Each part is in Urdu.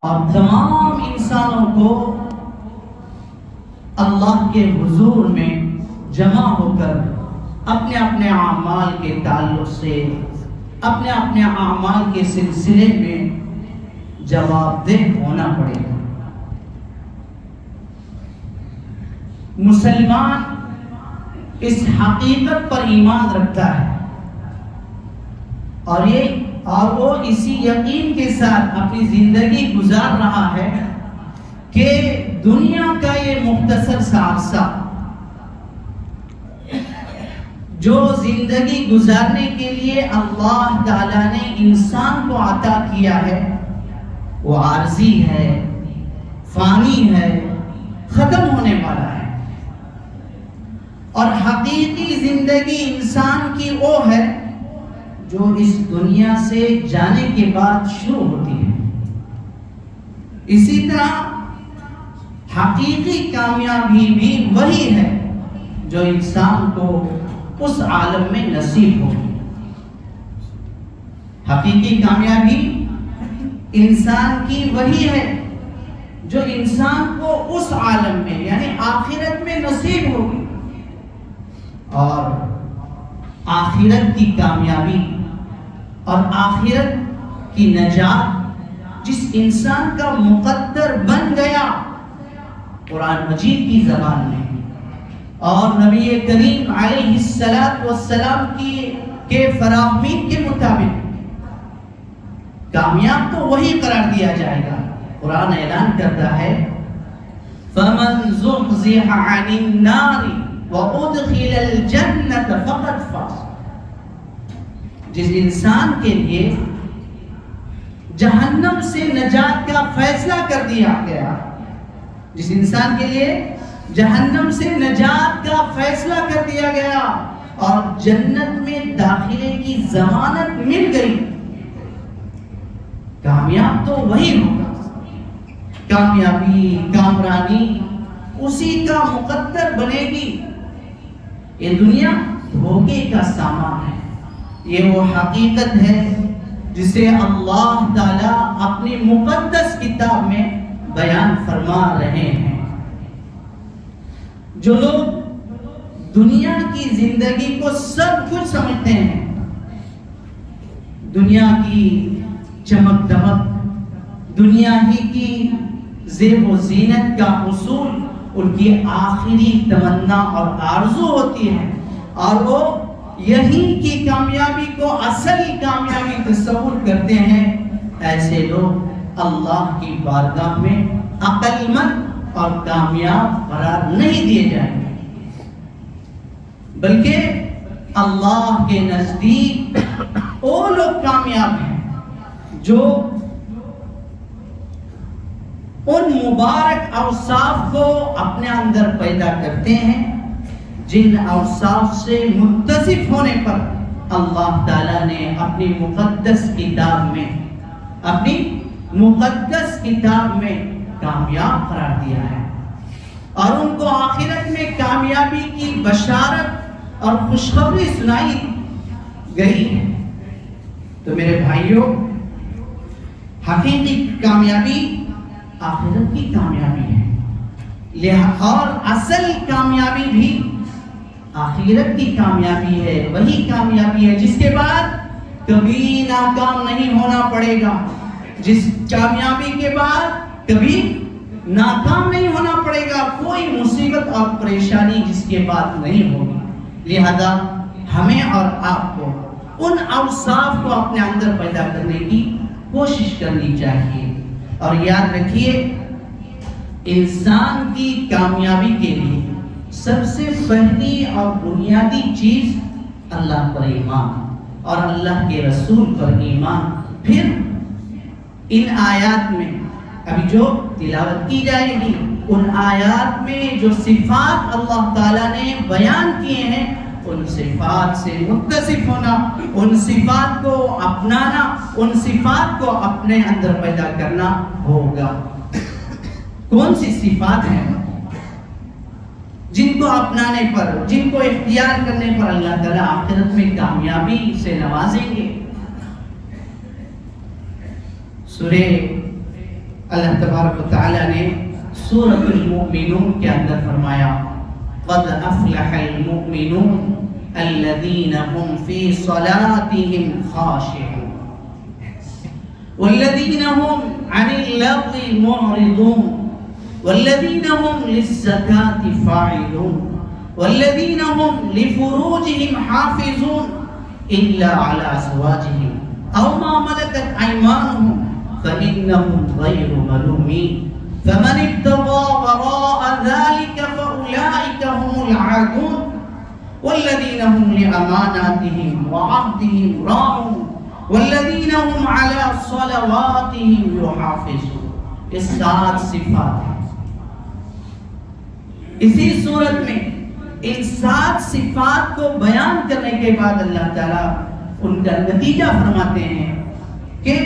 اور تمام انسانوں کو اللہ کے حضور میں جمع ہو کر اپنے اپنے اعمال کے تعلق سے اپنے اپنے اعمال کے سلسلے میں جواب دہ ہونا پڑے گا۔ مسلمان اس حقیقت پر ایمان رکھتا ہے اور وہ اسی یقین کے ساتھ اپنی زندگی گزار رہا ہے کہ دنیا کا یہ مختصر سا عرصہ جو زندگی گزارنے کے لیے اللہ تعالیٰ نے انسان کو عطا کیا ہے وہ عارضی ہے، فانی ہے، ختم ہونے والا ہے، اور حقیقی زندگی انسان کی وہ ہے جو اس دنیا سے جانے کے بعد شروع ہوتی ہے۔ اسی طرح حقیقی کامیابی بھی وہی ہے جو انسان کو اس عالم میں نصیب ہوگی۔ حقیقی کامیابی انسان کی وہی ہے جو انسان کو اس عالم میں یعنی آخرت میں نصیب ہوگی، اور آخرت کی کامیابی اور آخرت کی نجات جس انسان کا مقدر بن گیا قرآن مجید کی زبان میں اور نبی کریم علیہ السلام کے فراہمین کے مطابق کامیاب تو وہی قرار دیا جائے گا۔ قرآن اعلان کرتا ہے فَمَنْ زُحْزِحَ عَنِ النَّارِ وَأُدْخِلَ الْجَنَّةَ فَقَدْ فَازَ۔ جس انسان کے لیے جہنم سے نجات کا فیصلہ کر دیا گیا، جس انسان کے لیے جہنم سے نجات کا فیصلہ کر دیا گیا اور جنت میں داخلے کی ضمانت مل گئی، کامیاب تو وہی ہوگا۔ کامیابی، کامرانی اسی کا مقدر بنے گی۔ یہ دنیا دھوکے کا سامان ہے، یہ وہ حقیقت ہے جسے اللہ تعالیٰ اپنی مقدس کتاب میں بیان فرما رہے ہیں۔ جو لوگ دنیا کی زندگی کو سب کچھ سمجھتے ہیں، دنیا کی چمک دمک، دنیا ہی کی زیب و زینت کا حصول ان کی آخری تمنا اور آرزو ہوتی ہے، اور وہ یہی کی کامیابی کو اصل کامیابی تصور کرتے ہیں، ایسے لوگ اللہ کی بارگاہ میں عقل مند اور کامیاب قرار نہیں دیے جائیں گے، بلکہ اللہ کے نزدیک وہ لوگ کامیاب ہیں جو ان مبارک اوصاف کو اپنے اندر پیدا کرتے ہیں جن اوصاف سے متصف ہونے پر اللہ تعالیٰ نے اپنی مقدس کتاب میں کامیاب قرار دیا ہے، اور ان کو آخرت میں کامیابی کی بشارت اور خوشخبری سنائی گئی ہے۔ تو میرے بھائیوں، حقیقی کامیابی آخرت کی کامیابی ہے، اور اصل کامیابی بھی آخرت کی کامیابی ہے، وہی کامیابی ہے جس کے بعد کبھی ناکام نہیں ہونا پڑے گا، جس کامیابی کے بعد کبھی ناکام نہیں ہونا پڑے گا، کوئی مصیبت اور پریشانی جس کے بعد نہیں ہوگی۔ لہذا ہمیں اور آپ کو ان اوصاف کو اپنے اندر پیدا کرنے کی کوشش کرنی چاہیے، اور یاد رکھیے انسان کی کامیابی کے لیے سب سے پہلی اور بنیادی چیز اللہ پر ایمان اور اللہ کے رسول پر ایمان۔ پھر ان آیات میں ابھی جو تلاوت کی جائے گی، ان آیات میں جو صفات اللہ تعالیٰ نے بیان کیے ہیں، ان صفات سے متصف ہونا، ان صفات کو اپنانا، ان صفات کو اپنے اندر پیدا کرنا ہوگا۔ کون سی صفات ہیں جن کو اپنانے پر، جن کو اختیار کرنے پر اللہ تعالیٰ آخرت میں کامیابی سے نوازیں گے؟ سورہ اللہ تبارک و تعالیٰ نے سورۃ المؤمنون کے اندر فرمایا قد افلح المؤمنون الذین هم فی صلاتهم خاشعون والذین هم عن اللغو معرضون والذین هم للزکاة فاعلون والذین هم لفروجهم حافظون الا على ازواجهم او ما ملكت ايمانهم فإنهم غير ملومين فمن ابتغى وراء ذلك فأولئك هم العادون والذين هم لأماناتهم وعهدهم راعون والذين هم على صلواتهم يحافظون. یہ 7 صفات ہیں. اسی صورت میں ان 7 صفات کو بیان کرنے کے بعد اللہ تعالیٰ ان کا نتیجہ فرماتے ہیں کہ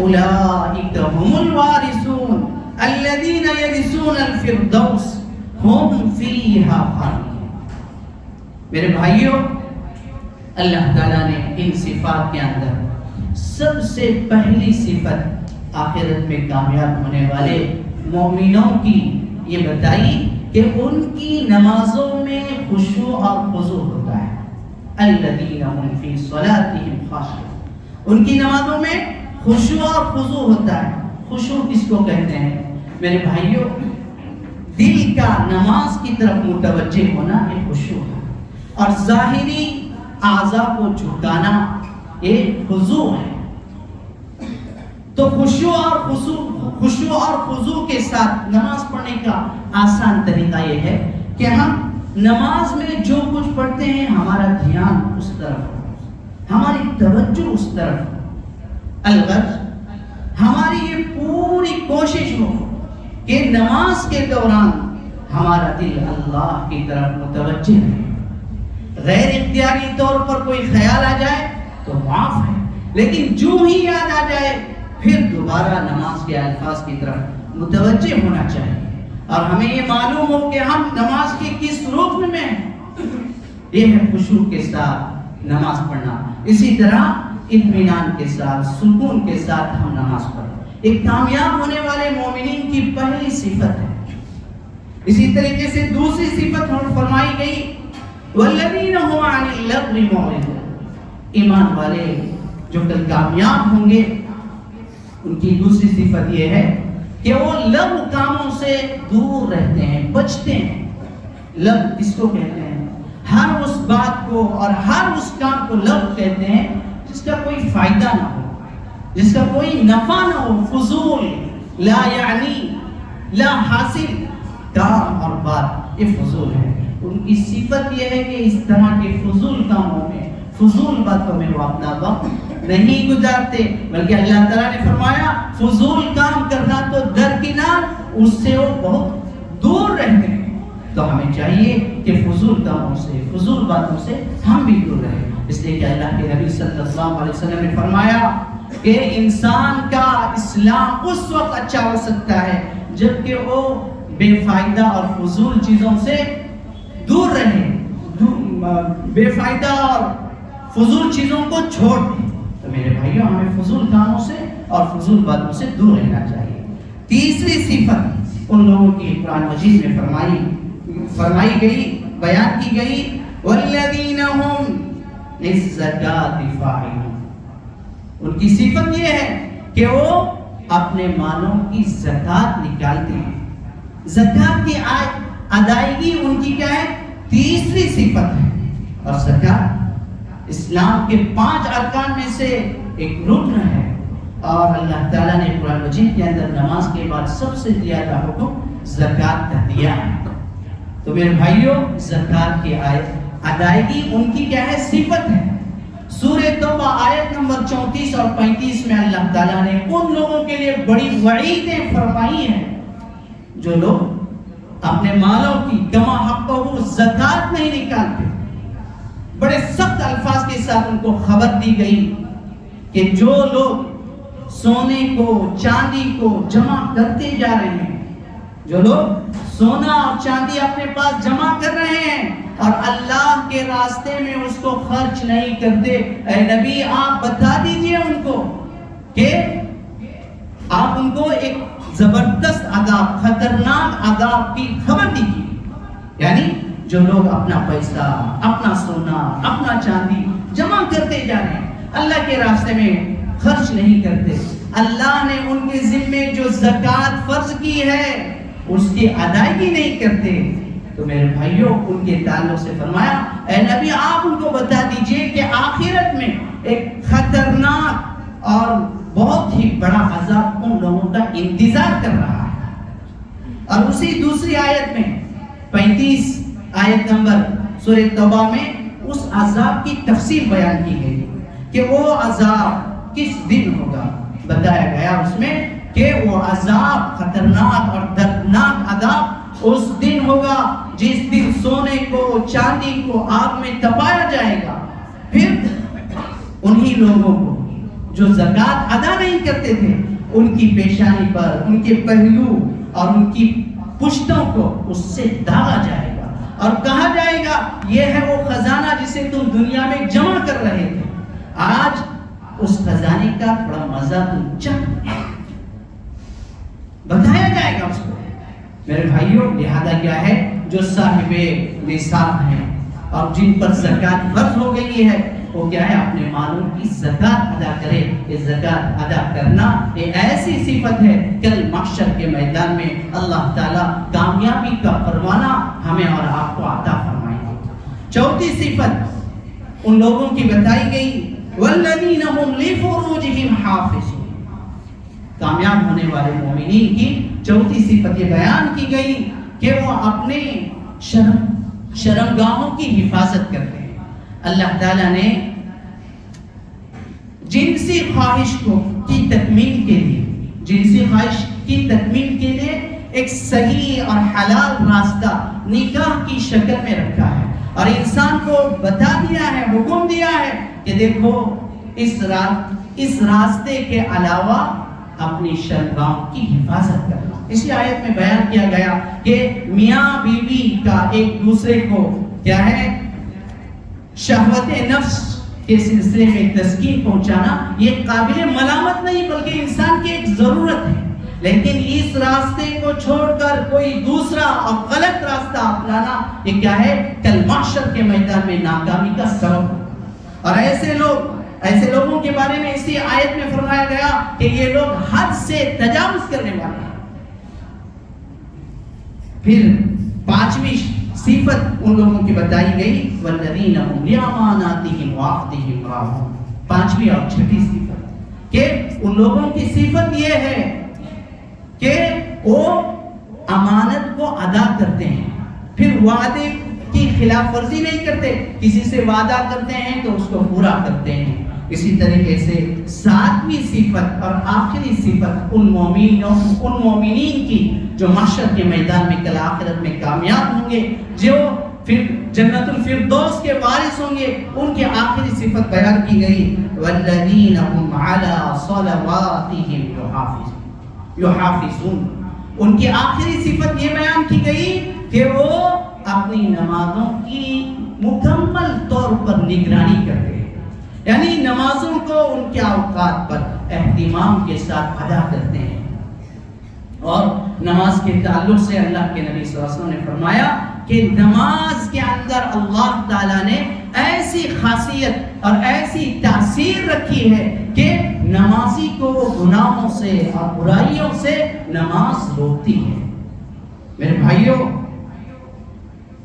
اولئک هم الوارثون الذین یرثون الفردوس هم فیہا خالدون. میرے بھائیوں، اللہ تعالیٰ نے ان صفات کے اندر سب سے پہلی صفت آخرت میں کامیاب ہونے والے مومنوں کی یہ بتائی کہ ان کی نمازوں میں خشوع اور خضوع ہوتا ہے. الذین هم فی صلاتهم خاشعون. ان کی نمازوں میں خشوع اور خضوع ہوتا ہے. خشوع کس کو کہتے ہیں؟ میرے بھائیوں، دل کا نماز کی طرف متوجہ ہونا یہ خشوع ہے، اور ظاہری اعضاء کو جھکانا یہ خضوع ہے. تو خشوع اور خضوع کے ساتھ نماز پڑھنے کا آسان طریقہ یہ ہے کہ ہم نماز میں جو کچھ پڑھتے ہیں ہمارا دھیان اس طرف ہو، ہماری توجہ اس طرف ہو. الغرض ہماری یہ پوری کوشش ہو کہ نماز کے دوران ہمارا دل اللہ کی طرف متوجہ ہے. غیر اختیاری طور پر کوئی خیال آ جائے تو معاف ہے، لیکن جو ہی یاد آ جائے پھر دوبارہ نماز کے الفاظ کی طرف متوجہ ہونا چاہیے، اور ہمیں یہ معلوم ہو کہ ہم نماز کے کس رکن میں ہیں. یہ ہے خشوع کے ساتھ نماز پڑھنا. اسی طرح اطمینان کے ساتھ، سکون کے ساتھ ہم نماز پڑھیں. ایک کامیاب ہونے والے مومنین کی پہلی صفت ہے. اسی طریقے سے دوسری صفت فرمائی گئی والذین هم عن اللغو معرضون. ایمان والے جو کل کامیاب ہوں گے ان کی دوسری صفت یہ ہے کہ وہ لغو کاموں سے دور رہتے ہیں، بچتے ہیں. لغو کس کو کہتے ہیں؟ ہر اس بات کو اور ہر اس کام کو لغو کہتے ہیں جس کا کوئی فائدہ نہ ہو، جس کا کوئی نفع نہ ہو. فضول، لا یعنی، لا حاصل کام اور بات، یہ فضول ہے. ان کی صفت یہ ہے کہ اس طرح کے فضول کاموں میں، فضول باتوں میں وہ اپنا وقت نہیں گزارتے، بلکہ اللہ تعالیٰ نے فرمایا فضول کام کرنا تو درکنار، اس سے وہ بہت دور رہتے ہیں. تو ہمیں چاہیے کہ فضول کاموں سے، فضول باتوں سے ہم بھی دور رہیں. اس لیے کہ اللہ کے نبی صلی اللہ علیہ وسلم نے فرمایا کہ انسان کا اسلام اس وقت اچھا ہو سکتا ہے جبکہ وہ بے فائدہ اور فضول چیزوں سے دور رہے، بے فائدہ اور فضول چیزوں کو چھوڑ دیں. تو میرے بھائیوں، ہمیں فضول کاموں سے اور فضول باتوں سے دور رہنا چاہیے. تیسری صفت ان لوگوں کی قرآن مجید میں فرمائی گئی، بیان کی گئی والذین هم للزکاة فاعلون. ان کی صفت یہ ہے کہ وہ اپنے مالوں کی زکوٰۃ نکالتے ہیں. زکوٰۃ کی ادائیگی ان کی کیا ہے؟ تیسری صفت ہے. اور زکوٰۃ اسلام کے 5 ارکان میں سے ایک رکن ہے، اور اللہ تعالیٰ نے قرآن مجید کے اندر نماز کے بعد سب سے زیادہ حکم زکوٰۃ کا دیا ہے. تو میرے بھائیوں، زکوٰۃ کی ادائیگی ان کی کیا ہے؟ صفت ہے. سورہ توبہ آیت نمبر 34 اور 35 میں اللہ تعالیٰ نے ان لوگوں کے لیے بڑی وعیدیں فرمائی ہیں جو لوگ اپنے مالوں کی کما حقہ زکوٰۃ نہیں نکالتے. بڑے سخت الفاظ کے ساتھ ان کو خبر دی گئی کہ جو لوگ سونے کو، چاندی کو جمع کرتے جا رہے ہیں، جو لوگ سونا اور چاندی اپنے پاس جمع کر رہے ہیں اور اللہ کے راستے میں اس کو خرچ نہیں کرتے، اے نبی آپ بتا دیجئے ان کو کہ آپ ان کو ایک زبردست عذاب، خطرناک عذاب کی خبر دی گئی۔ یعنی جو لوگ اپنا پیسہ، اپنا سونا، اپنا چاندی جمع کرتے جا رہے ہیں، اللہ کے راستے میں خرچ نہیں کرتے، اللہ نے ان کے ذمے جو زکوٰۃ فرض کی ہے اس کی ادائیگی نہیں کرتے، تو میرے بھائیوں ان کے تعلق سے فرمایا اے نبی آپ ان کو بتا دیجئے کہ آخرت میں ایک خطرناک اور بہت ہی بڑا عذاب ان لوگوں کا انتظار کر رہا ہے۔ اور اسی دوسری آیت میں 35 آیت نمبر سورہ توبہ میں اس عذاب کی تفصیل بیان کی گئی کہ وہ عذاب کس دن ہوگا۔ بتایا گیا اس میں کہ وہ عذاب خطرناک اور دردناک عذاب اس دن ہوگا جس دن سونے کو چاندی کو آگ میں تپایا جائے گا، پھر انہی لوگوں کو جو زکوٰۃ ادا نہیں کرتے تھے ان کی پیشانی پر، ان کے پہلو اور ان کی پشتوں کو اس سے داغا جائے گا اور کہا جائے گا یہ ہے وہ خزانہ جسے تم دنیا میں جمع کر رہے تھے، آج اس خزانے کا تھوڑا مزہ تم چکھ۔ بتایا جائے گا اس کو۔ میرے بھائیوں لہذا کیا ہے جو صاحب نصاب ہیں اور جن پر زکوٰۃ فرض ہو گئی ہے وہ کیا ہے اپنے مالوں کی زکوٰۃ ادا کرے۔ یہ زکوٰۃ ادا کرنا یہ ایسی صفت ہے کل محشر کے میدان میں اللہ تعالیٰ کامیابی کا پروانہ ہمیں اور آپ کو عطا فرمائیں گے۔ چوتھی صفت ان لوگوں کی بتائی گئی والذین هم لفروجہم حافظون، کامیاب ہونے والے مومنین کی چوتھی صفت یہ بیان کی گئی کہ وہ اپنے شرمگاہوں کی حفاظت کرتے ہیں۔ اللہ تعالیٰ نے جنسی خواہش کی تکمیل کے لیے ایک صحیح اور حلال راستہ نکاح کی شکل میں رکھا ہے اور انسان کو بتا دیا ہے، حکم دیا ہے کہ دیکھو اس راستے کے علاوہ اپنی شرمگاہوں کی حفاظت کرنا۔ اسی آیت میں بیان کیا گیا کہ میاں بیوی کا ایک دوسرے کو کیا ہے شہوت نفس کے سلسلے میں تسکین پہنچانا یہ قابل ملامت نہیں بلکہ انسان کی ایک ضرورت ہے، لیکن اس راستے کو چھوڑ کر کوئی دوسرا اور غلط راستہ اپنانا یہ کیا ہے کل محشر کے میدان میں ناکامی کا سبب۔ اور ایسے لوگوں کے بارے میں اسی آیت میں فرمایا گیا کہ یہ لوگ حد سے تجاوز کرنے والے ہیں۔ پھر پانچویں صفت ان لوگوں کی بتائی گئی والذین هم لأماناتهم وعهدهم راعون، پانچویں اور چھٹی صفت کہ ان لوگوں کی صفت یہ ہے کہ وہ امانت کو ادا کرتے ہیں، پھر وعدے کی خلاف ورزی نہیں کرتے، کسی سے وعدہ کرتے ہیں تو اس کو پورا کرتے ہیں۔ اسی طریقے سے ساتویں صفت اور آخری صفت ان مومنین کی جو محشر کے میدان میں کل آخرت میں کامیاب ہوں گے، جو پھر جنت الفردوس کے وارث ہوں گے، ان کی آخری صفت بیان کی گئی والذین هم علی صلواتهم یحافظون۔ ان کی آخری صفت یہ بیان کی گئی کہ وہ اپنی نمازوں کی مکمل طور پر نگرانی کرتے ہیں، یعنی نمازوں کو ان کے اوقات پر اہتمام کے ساتھ ادا کرتے ہیں۔ اور نماز کے تعلق سے اللہ کے نبی صلی اللہ علیہ وسلم نے فرمایا کہ نماز کے اندر اللہ تعالیٰ نے ایسی خاصیت اور ایسی تاثیر رکھی ہے کہ نمازی کو گناہوں سے اور برائیوں سے نماز روکتی ہے۔ میرے بھائیوں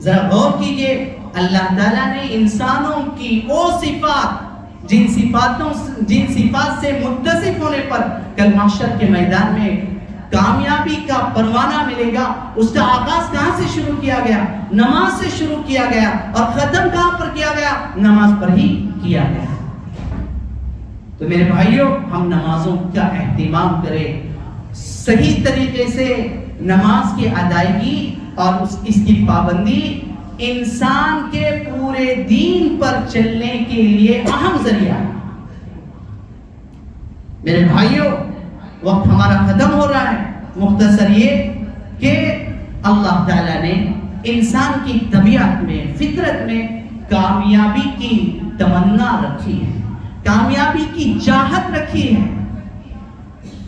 ذرا غور کیجئے، اللہ تعالیٰ نے انسانوں کی وہ صفات جن صفات سے متصف ہونے پر کل محشر کے میدان میں کامیابی کا پروانہ ملے گا، اس کا آغاز کہاں سے شروع کیا گیا؟ نماز سے شروع کیا گیا اور ختم کہاں پر کیا گیا؟ نماز پر ہی کیا گیا۔ تو میرے بھائیوں ہم نمازوں کا اہتمام کریں، صحیح طریقے سے نماز کی ادائیگی اور اس کی پابندی انسان کے پورے دین پر چلنے کے لیے اہم ذریعہ ہے۔ میرے بھائیوں وقت ہمارا ختم ہو رہا ہے، مختصر یہ کہ اللہ تعالیٰ نے انسان کی طبیعت میں، فطرت میں کامیابی کی تمنا رکھی ہے، کامیابی کی چاہت رکھی ہے،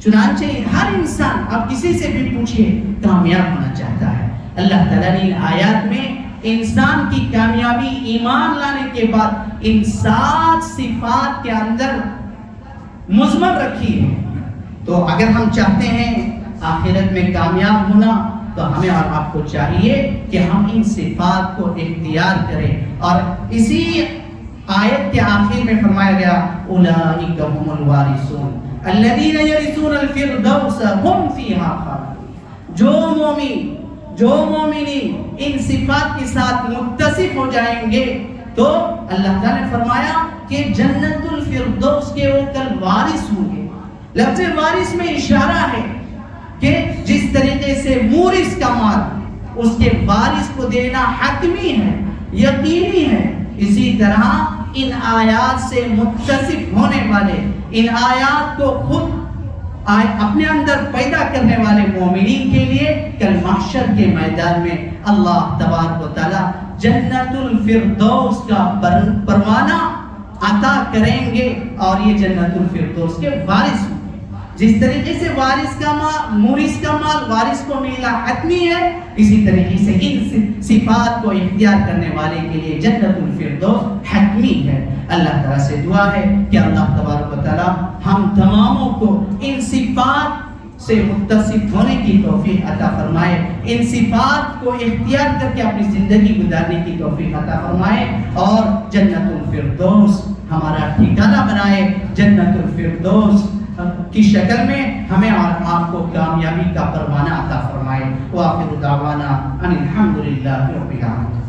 چنانچہ ہر انسان، آپ کسی سے بھی پوچھئے، کامیاب ہونا چاہتا ہے۔ اللہ تعالیٰ نے آیات میں انسان کی کامیابی ایمان لانے کے بعد ان 7 صفات کے اندر مضمر رکھی ہے۔ تو اگر ہم چاہتے ہیں آخرت میں کامیاب ہونا تو ہمیں اور آپ کو چاہیے کہ ہم ان صفات کو اختیار کریں، اور اسی آیت کے آخر میں فرمایا گیا اولئک هم الوارثون الذین یرثون الفردوس هم فیہا خالدون۔ جو مومنین ان صفات کے ساتھ متصف ہو جائیں گے تو اللہ تعالیٰ نے فرمایا کہ جنت الفردوس کے وہ کل وارث ہوں گے۔ لفظ وارث میں اشارہ ہے کہ جس طریقے سے مورث کا مال اس کے وارث کو دینا حتمی ہے، یقینی ہے، اسی طرح ان آیات سے متصف ہونے والے، ان آیات کو خود اپنے اندر پیدا کرنے والے مومنین کے لیے کل محشر کے میدان میں اللہ تبارک و تعالی جنت الفردوس کا پروانہ عطا کریں گے، اور یہ جنت الفردوس کے وارث ہوں۔ جس طریقے سے وارث کا مال، مورث کا مال وارث کو ملنا حتمی ہے، اسی طریقے سے ان صفات کو اختیار کرنے والے کے لیے جنت الفردوس حتمی ہے۔ اللہ تعالیٰ سے دعا ہے کہ اللہ تبارک و تعالیٰ ہم تماموں کو ان صفات سے متصف ہونے کی توفیق عطا فرمائے، ان صفات کو اختیار کر کے اپنی زندگی گزارنے کی توفیق عطا فرمائے، اور جنت الفردوس ہمارا ٹھکانہ بنائے، جنت الفردوس کی شکل میں ہمیں اور آپ کو کامیابی کا پروانہ عطا فرمائے۔ وآخر دعوانا ان الحمد للہ رب العالمین۔